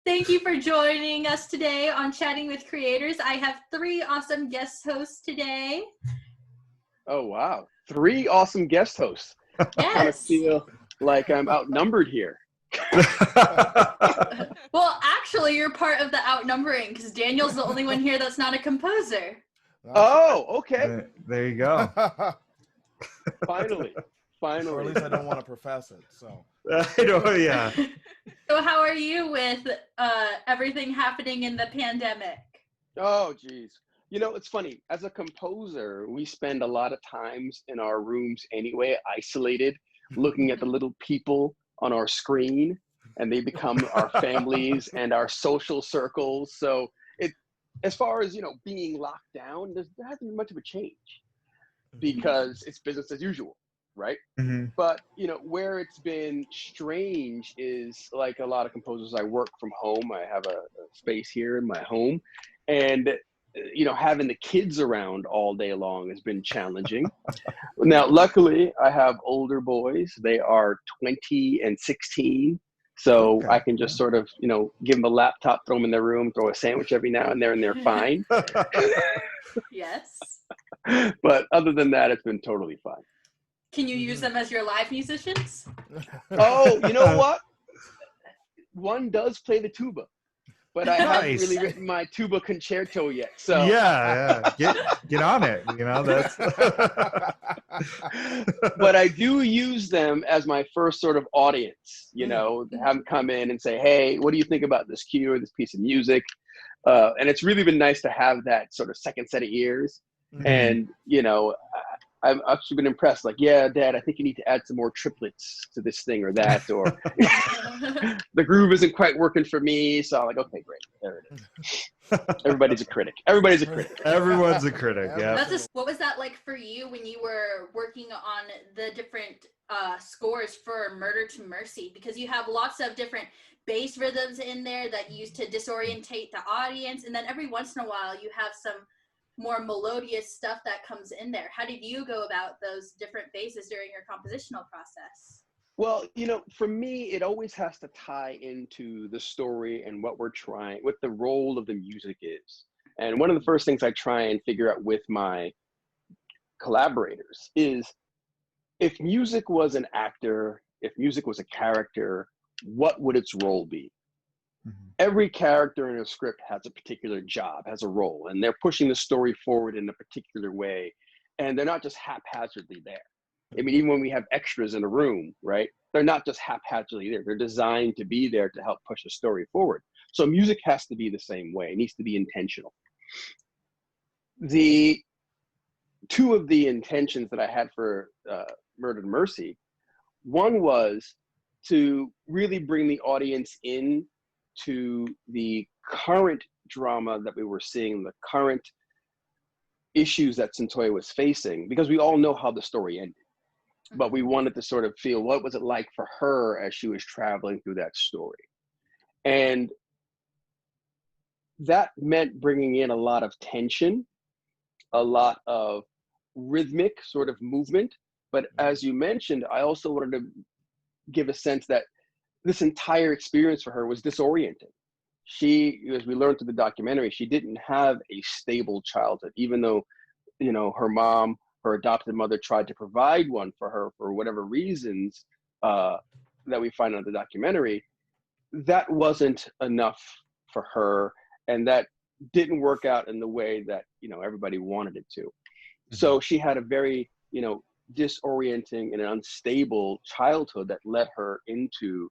Thank you for joining us today on Chatting with Creators. I have 3 awesome guest hosts today. Oh, wow. 3 awesome guest hosts. Yes. I kind of feel like I'm outnumbered here. Well, actually, you're part of the outnumbering because Daniel's the only one here that's not a composer. Oh, okay. There you go. Finally. Or at least I don't want to profess it. So. I know, yeah. So how are you with everything happening in the pandemic? Oh, geez. You know, it's funny. As a composer, we spend a lot of times in our rooms anyway, isolated, looking at the little people on our screen, and they become our families and our social circles. So as far as, being locked down, there hasn't been much of a change because it's business as usual, right? Mm-hmm. But, where it's been strange is like a lot of composers, I work from home. I have a space here in my home, and having the kids around all day long has been challenging. Now, luckily, I have older boys. They are 20 and 16. So Okay. I can just sort of, give them a laptop, throw them in their room, throw a sandwich every now and then, and they're fine. Yes. But other than that, it's been totally fine. Can you use them as your live musicians? Oh, you know what? One does play the tuba. But I haven't really written my tuba concerto yet. So yeah. Get on it. That's. But I do use them as my first sort of audience. Have them come in and say, "Hey, what do you think about this cue or this piece of music?" And it's really been nice to have that sort of second set of ears. Mm-hmm. And I've actually been impressed. Like, yeah, Dad, I think you need to add some more triplets to this thing or that, or the groove isn't quite working for me. So I'm like, okay, great, there it is. Everybody's a critic. Everybody's a critic. Everyone's a critic. Yeah. What was that like for you when you were working on the different scores for Murder to Mercy? Because you have lots of different bass rhythms in there that you use to disorientate the audience, and then every once in a while you have some more melodious stuff that comes in there. How did you go about those different basses during your compositional process? Well, for me, it always has to tie into the story and what the role of the music is. And one of the first things I try and figure out with my collaborators is, if music was an actor, if music was a character, what would its role be? Mm-hmm. Every character in a script has a particular job, has a role, and they're pushing the story forward in a particular way. And they're not just haphazardly there. I mean, even when we have extras in a room, right? They're not just haphazardly there. They're designed to be there to help push the story forward. So music has to be the same way. It needs to be intentional. The 2 of the intentions that I had for Murder to Mercy, one was to really bring the audience in to the current drama that we were seeing, the current issues that Cyntoia was facing, because we all know how the story ended. But we wanted to sort of feel, what was it like for her as she was traveling through that story? And that meant bringing in a lot of tension, a lot of rhythmic sort of movement. But as you mentioned, I also wanted to give a sense that this entire experience for her was disorienting. She, as we learned through the documentary, she didn't have a stable childhood, even though, her mom, her adopted mother, tried to provide one for her for whatever reasons that we find out in the documentary. That wasn't enough for her, and that didn't work out in the way that everybody wanted it to. Mm-hmm. So she had a very disorienting and unstable childhood that led her into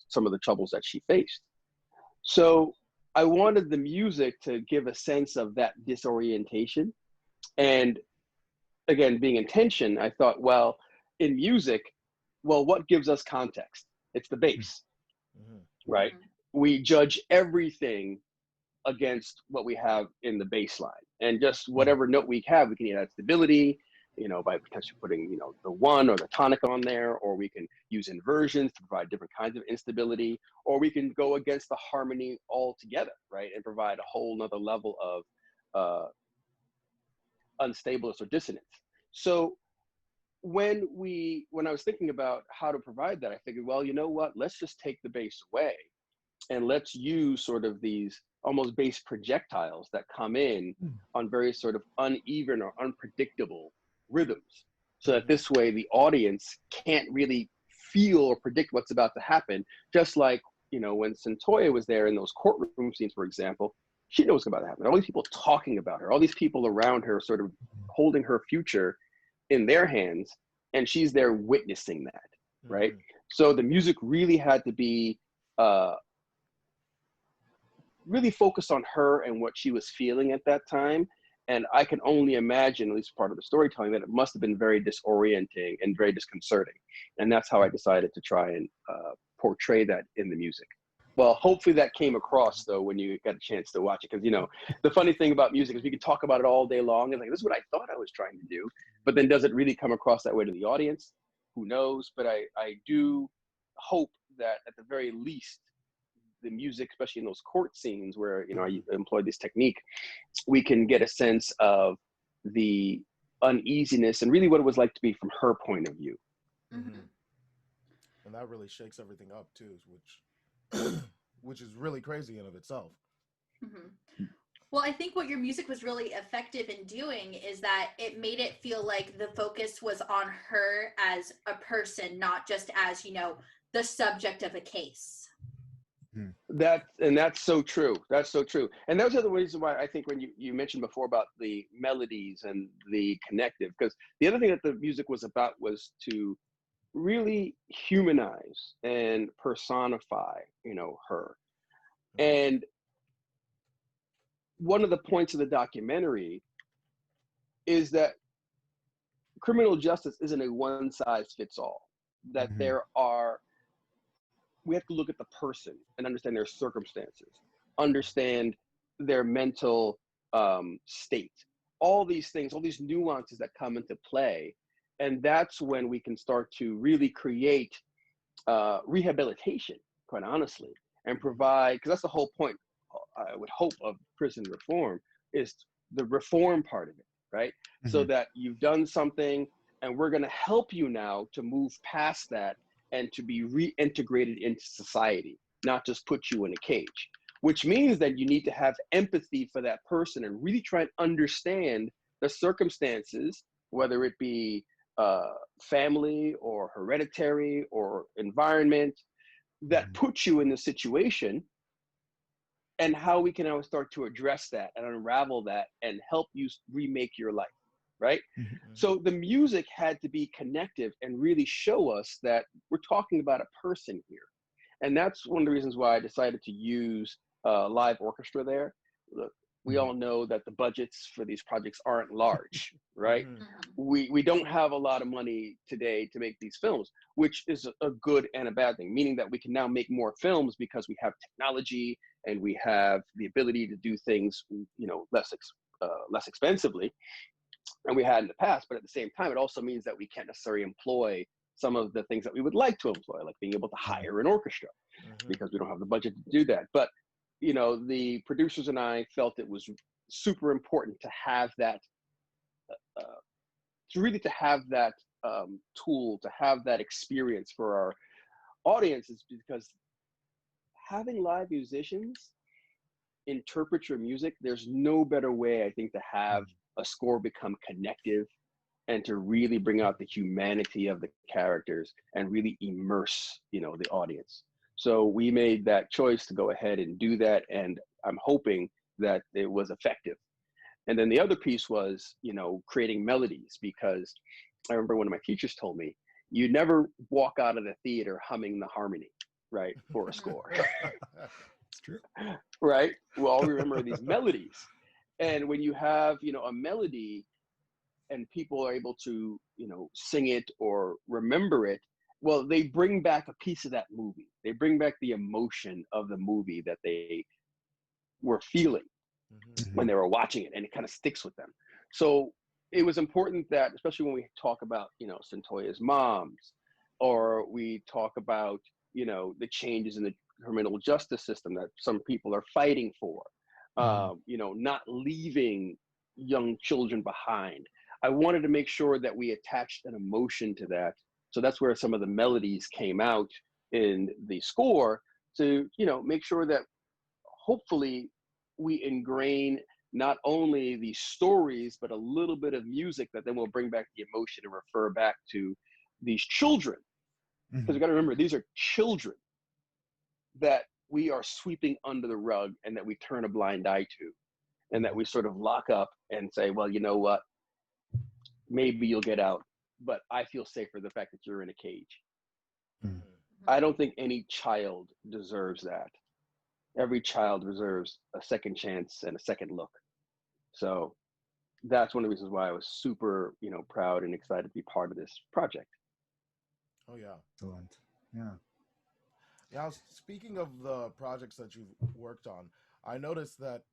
some of the troubles that she faced. So I wanted the music to give a sense of that disorientation. And again, being in tension, I thought, well, in music, what gives us context? It's the bass, right? We judge everything against what we have in the bass line. And just whatever note we have, we can add stability, by potentially putting, the 1 or the tonic on there, or we can use inversions to provide different kinds of instability, or we can go against the harmony altogether, right? And provide a whole nother level of unstableness or dissonance. So when I was thinking about how to provide that, I figured, well, you know what, let's just take the bass away and let's use sort of these almost bass projectiles that come in on very sort of uneven or unpredictable rhythms, so that this way the audience can't really feel or predict what's about to happen. Just like, you know, when Cyntoia was there in those courtroom scenes, for example, she knows what's about to happen. All these people talking about her, all these people around her sort of holding her future in their hands, and she's there witnessing that, right? So the music really had to be really focused on her and what she was feeling at that time. And I can only imagine, at least part of the storytelling, that it must have been very disorienting and very disconcerting. And that's how I decided to try and portray that in the music. Well, hopefully that came across, though, when you got a chance to watch it. Because, you know, the funny thing about music is we can talk about it all day long. And like, this is what I thought I was trying to do. But then does it really come across that way to the audience? Who knows? But I do hope that at the very least, the music, especially in those court scenes where, you know, I employed this technique, we can get a sense of the uneasiness and really what it was like to be from her point of view. And that really shakes everything up too, which is really crazy in of itself. Well, I think what your music was really effective in doing is that it made it feel like the focus was on her as a person, not just as, you know, the subject of a case. That's so true. That's so true. And those are the reasons why I think when you mentioned before about the melodies and the connective, because the other thing that the music was about was to really humanize and personify, you know, her. And one of the points of the documentary is that criminal justice isn't a one size fits all, that we have to look at the person and understand their circumstances, understand their mental state, all these things, all these nuances that come into play. And that's when we can start to really create rehabilitation, quite honestly, and provide, because that's the whole point, I would hope, of prison reform, is the reform part of it, right? So that you've done something and we're gonna help you now to move past that and to be reintegrated into society, not just put you in a cage, which means that you need to have empathy for that person and really try and understand the circumstances, whether it be family or hereditary or environment that puts you in the situation, and how we can now start to address that and unravel that and help you remake your life, right? So the music had to be connective and really show us that we're talking about a person here. And that's one of the reasons why I decided to use live orchestra there. Look, we all know that the budgets for these projects aren't large, right? We don't have a lot of money today to make these films, which is a good and a bad thing, meaning that we can now make more films because we have technology and we have the ability to do things, you know, less expensively than we had in the past. But at the same time, it also means that we can't necessarily employ some of the things that we would like to employ, like being able to hire an orchestra, because we don't have the budget to do that. But, you know, the producers and I felt it was super important to have that, to have that tool, to have that experience for our audiences, because having live musicians interpret your music, there's no better way, I think, to have a score become connective and to really bring out the humanity of the characters and really immerse, you know, the audience. So we made that choice to go ahead and do that, and I'm hoping that it was effective. And then the other piece was, you know, creating melodies, because I remember one of my teachers told me, you never walk out of the theater humming the harmony, right, for a score. It's true. Right? We all remember these melodies. And when you have, you know, a melody and people are able to, you know, sing it or remember it, well, they bring back a piece of that movie. They bring back the emotion of the movie that they were feeling when they were watching it, and it kind of sticks with them. So it was important that, especially when we talk about, you know, Cyntoia's moms, or we talk about, you know, the changes in the criminal justice system that some people are fighting for, you know, not leaving young children behind. I wanted to make sure that we attached an emotion to that. So that's where some of the melodies came out in the score, to, you know, make sure that hopefully we ingrain not only the stories, but a little bit of music that then will bring back the emotion and refer back to these children. Because you got to remember, these are children that we are sweeping under the rug and that we turn a blind eye to, and that we sort of lock up and say, well, you know what, maybe you'll get out, but I feel safer the fact that you're in a cage. I don't think any child deserves that. Every child deserves a second chance and a second look. So that's one of the reasons why I was super, you know, proud and excited to be part of this project. Oh yeah. Excellent. Yeah. Now, speaking of the projects that you've worked on, I noticed that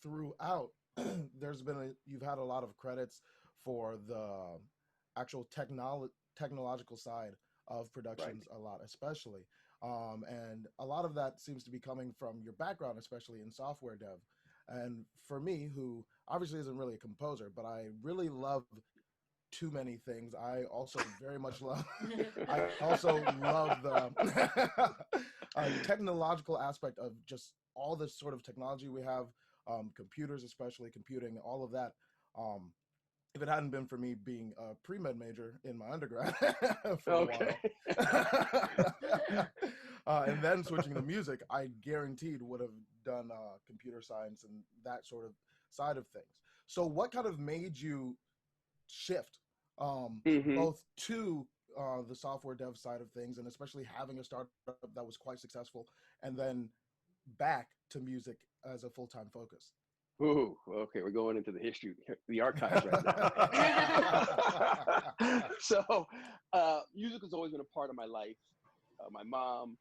throughout you've had a lot of credits for the actual technological side of productions, a lot, especially. And a lot of that seems to be coming from your background, especially in software dev. And for me, who obviously isn't really a composer, but I really love too many things. I also very much love, I also love the technological aspect of just all this sort of technology we have, computers, especially computing, all of that. If it hadn't been for me being a pre-med major in my undergrad for a while, and then switching to music, I guaranteed would have done computer science and that sort of side of things. So what kind of made you shift both to the software dev side of things, and especially having a startup that was quite successful, and then back to music as a full-time focus? Ooh, okay, we're going into the history, the archives right now. So music has always been a part of my life. My mom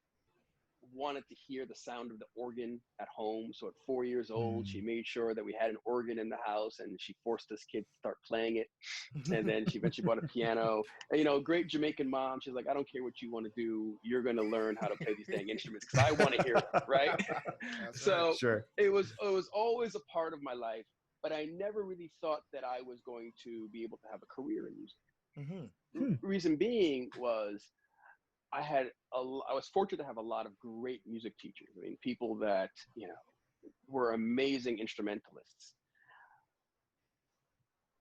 wanted to hear the sound of the organ at home. So at 4 years old, she made sure that we had an organ in the house, and she forced us kids to start playing it. And then she eventually bought a piano. And, you know, great Jamaican mom. She's like, I don't care what you want to do. You're going to learn how to play these dang instruments because I want to hear them, right? So Sure. it was always a part of my life, but I never really thought that I was going to be able to have a career in music. Reason being was I was fortunate to have a lot of great music teachers. I mean, people that, you know, were amazing instrumentalists.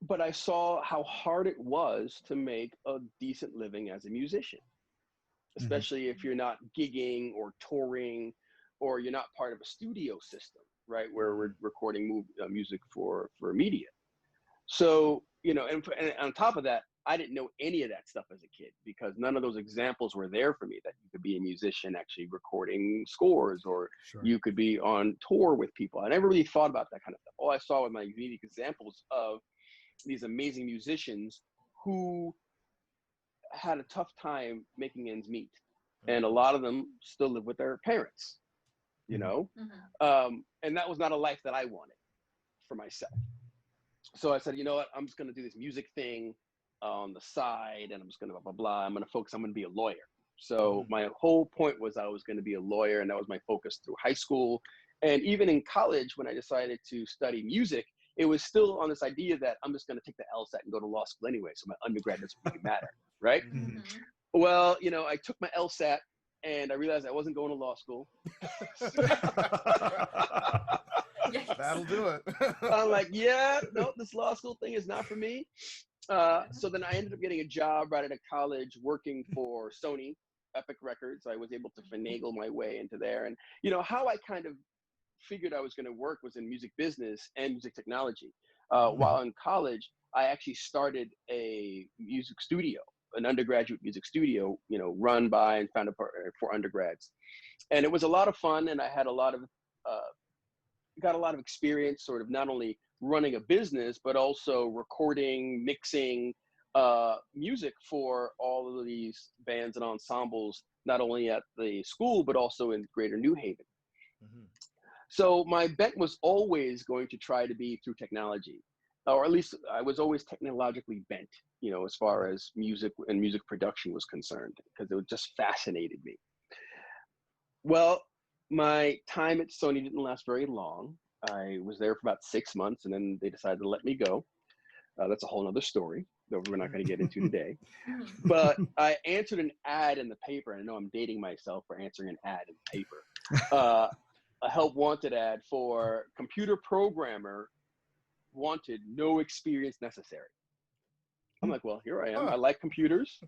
But I saw how hard it was to make a decent living as a musician, especially if you're not gigging or touring, or you're not part of a studio system, right, where we're recording music for media. So, you know, and on top of that, I didn't know any of that stuff as a kid because none of those examples were there for me, that you could be a musician actually recording scores, or you could be on tour with people. I never really thought about that kind of stuff. All I saw were my unique examples of these amazing musicians who had a tough time making ends meet. And a lot of them still live with their parents, you know? And that was not a life that I wanted for myself. So I said, you know what, I'm just going to do this music thing on the side, and I'm just going to blah, blah, blah. I'm going to be a lawyer. So my whole point was I was going to be a lawyer, and that was my focus through high school. And even in college, when I decided to study music, it was still on this idea that I'm just going to take the LSAT and go to law school anyway, so my undergrad doesn't really matter, right? Well, you know, I took my LSAT, and I realized I wasn't going to law school. That'll do it. I'm like, yeah, no, this law school thing is not for me. So then I ended up getting a job right out of college working for Sony Epic Records. I was able to finagle my way into there. And, you know, how I kind of figured I was going to work was in music business and music technology. While in college, I actually started a music studio, an undergraduate music studio, you know, run by and founded for undergrads. And it was a lot of fun, and I had got a lot of experience sort of not only running a business, but also recording, mixing music for all of these bands and ensembles, not only at the school, but also in Greater New Haven. So my bent was always going to try to be through technology, or at least I was always technologically bent, you know, as far as music and music production was concerned, because it just fascinated me. Well, my time at Sony didn't last very long. I was there for about 6 months, and then they decided to let me go. That's a whole nother story. that we're not going to get into today. But I answered an ad in the paper. I know I'm dating myself for answering an ad in the paper. A help wanted ad for computer programmer wanted, no experience necessary. I'm like, well, here I am. I like computers.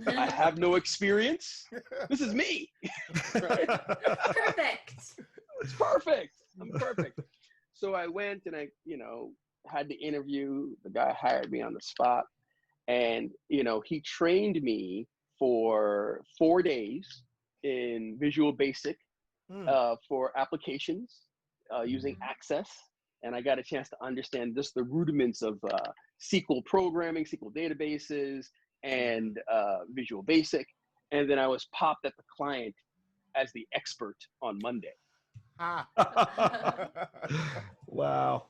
I have no experience. This is me. Right? Perfect. It's perfect. I'm perfect. So I went and I, had the interview. The guy hired me on the spot. And, he trained me for 4 days in Visual Basic for applications using Access. And I got a chance to understand just the rudiments of SQL programming, SQL databases, and Visual Basic. And then I was popped at the client as the expert on Monday. Wow.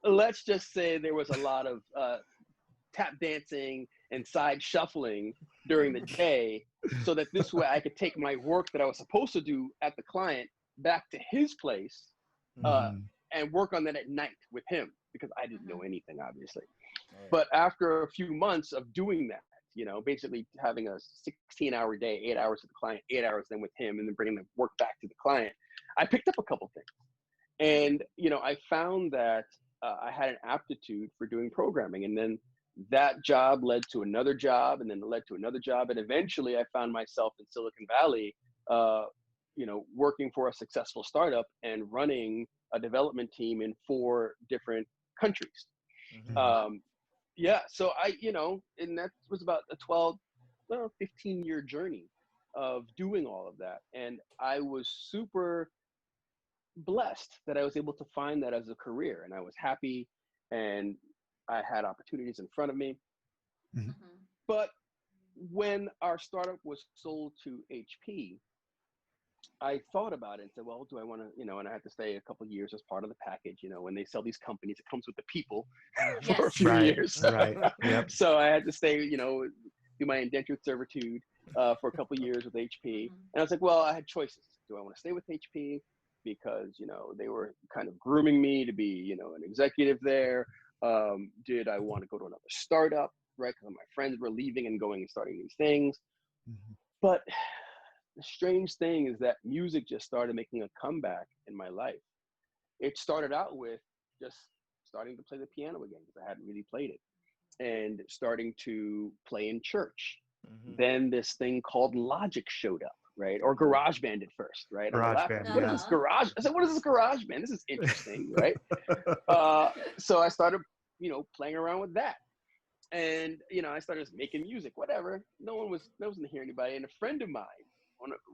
Let's just say there was a lot of tap dancing and side shuffling during the day so that this way I could take my work that I was supposed to do at the client back to his place and work on that at night with him, because I didn't know anything, obviously. But after a few months of doing that, basically having a 16-hour day, 8 hours with the client, 8 hours then with him, and then bringing the work back to the client, I picked up a couple things. And, I found that I had an aptitude for doing programming. And then that job led to another job, and then it led to another job. And eventually I found myself in Silicon Valley, working for a successful startup and running a development team in 4 different countries. So I, and that was about a 15-year journey of doing all of that. And I was super blessed that I was able to find that as a career, and I was happy and I had opportunities in front of me. But when our startup was sold to HP, I thought about it and said, well, do I want to, and I had to stay a couple of years as part of the package. When they sell these companies, it comes with the people for a few years. Right. Yep. So I had to stay, do my indentured servitude for a couple of years with HP. And I was like, well, I had choices. Do I want to stay with HP? Because, they were kind of grooming me to be, an executive there. Did I want to go to another startup, right? Because my friends were leaving and going and starting these things. But the strange thing is that music just started making a comeback in my life. It started out with just starting to play the piano again, because I hadn't really played it, and starting to play in church. Then this thing called Logic showed up, right? Or GarageBand at first, right? GarageBand, what is this Garage? I said, what is this GarageBand? This is interesting, right? So I started, playing around with that. And, I started making music, whatever. No one was to hear anybody. And a friend of mine,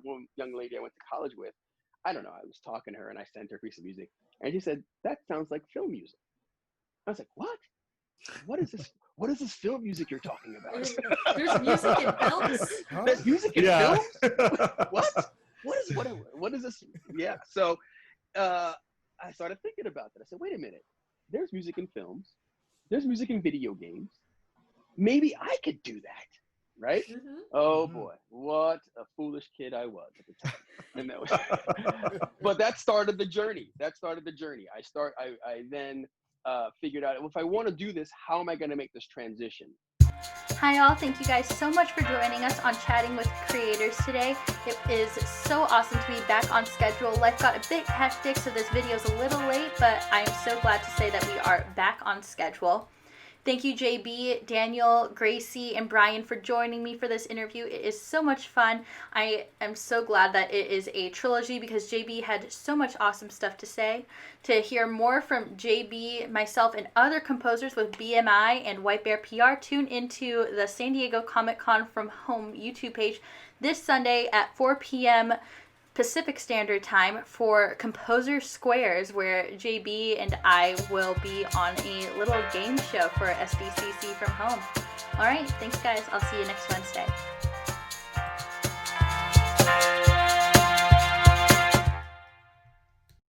one young lady I went to college with, I don't know, I was talking to her and I sent her a piece of music. And she said, that sounds like film music. I was like, what? What is this? What is this film music you're talking about? There's music in films? There's music in films? What? What is this? Yeah. So I started thinking about that. I said, wait a minute. There's music in films. There's music in video games. Maybe I could do that. Right? Oh boy, what a foolish kid I was at the time. And that was, but that started the journey. I then figured out, if I want to do this, how am I going to make this transition? Hi all, thank you guys so much for joining us on Chatting with Creators today. It is so awesome to be back on schedule. Life got a bit hectic, so this video is a little late, but I am so glad to say that we are back on schedule. Thank you, JB, Daniel, Gracie, and Bryan for joining me for this interview. It is so much fun. I am so glad that it is a trilogy, because JB had so much awesome stuff to say. To hear more from JB, myself, and other composers with BMI and White Bear PR, tune into the San Diego Comic-Con from Home YouTube page this Sunday at 4 p.m. Pacific Standard Time for Composer Squares, where JB and I will be on a little game show for SDCC from home. All right, thanks guys. I'll see you next Wednesday.